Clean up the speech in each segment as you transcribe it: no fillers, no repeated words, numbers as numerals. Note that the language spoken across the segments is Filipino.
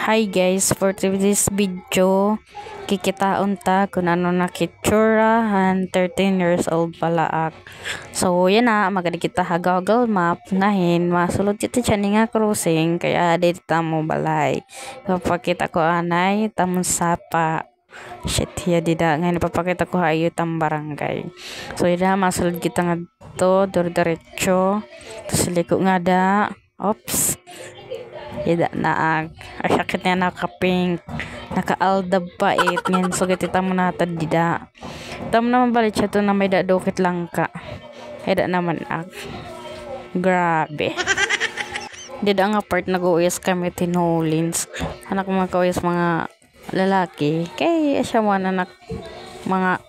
Hi guys, for today's video, kikitaon ta kung ano nakitsurahan 13 years old pala ak. So yan na, maganda kita ha Google Map ngahin, masulod kita siya nga crossing, kaya dito mo balay. Papakita ko anay, tamon sapa. Shit, ya dida ngayon papakita ko hayo tam barangay. So yan masulod kita nga to, diretso, tapos liko nga da, oops. Ida naag asakit niya nakapink naka-aldab pa ngayon so gati tamo natad dida tamo naman balik siya to na may dadukit lang ka ida naman ag grabe dida nga part nag-uuyas kami tinulins anak mga kauyas mga lalaki kay siya mo anak mga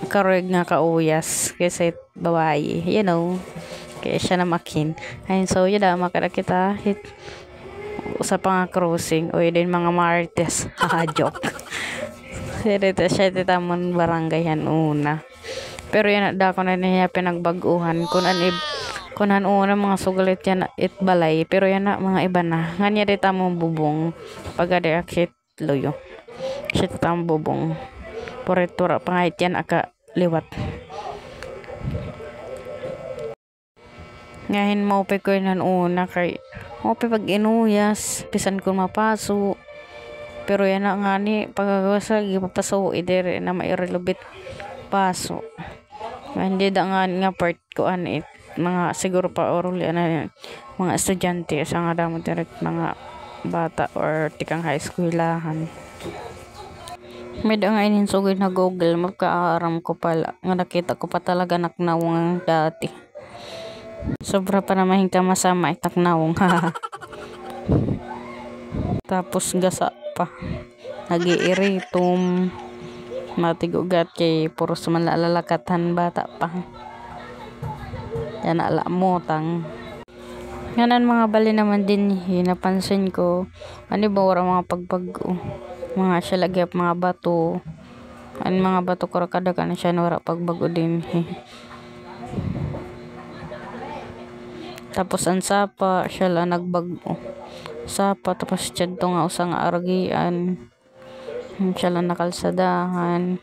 karoig nga kauyas kasi babae you know kaya siya na makin ayun so yun na makara kita hit sa pang crossing o din mga martes joke dito siya titamon barangay yan una pero yan da ko na niya pinagbaguhan kunan una mga sugalit yan it balay pero yan na mga iba na nga niya dito mo bubong pag ada akit loyo siya tam bubong poritura pangait yan aka liwat ngahin mo pa ko yan una kay mo pa pag inuyas pisan ko mapaso pero yan na nga ni pagkagasa gipapaso idere na mairelubit paso hindi da nga part ko anit mga siguro pa oruli na mga estudyante sa nga damo direct mga bata or tikang high schoolahan may da nga ininsugod na Google Map kaaram ko pala nga nakita ko pa talaga naknawang dati sobra pa naman ka masama itaknawong tapos gasa pa nag-iiritum matigugat kay puros man lalakatan bata pa yan alamotang nganan mga bali naman din napansin ko ano ba wala mga pagbago mga siya lagi mga bato mga bato kada ka na siya wala pagbago din tapos ang sapa siya lang nagbago sapa tapos siya to nga usang argian siya lang nakalsadahan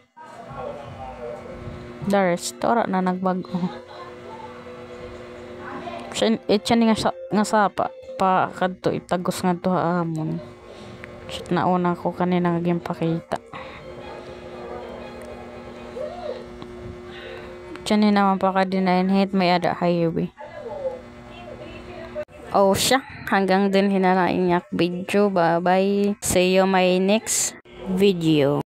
dares tora na nagbago siya nga sapa pa kadto itagos nga to amon siya nauna ko kanina naging pakita siya ni naman pa kadinayin hit may ada highway. Oh siya, hanggang din hinalain niya video. Bye bye. See you my next video.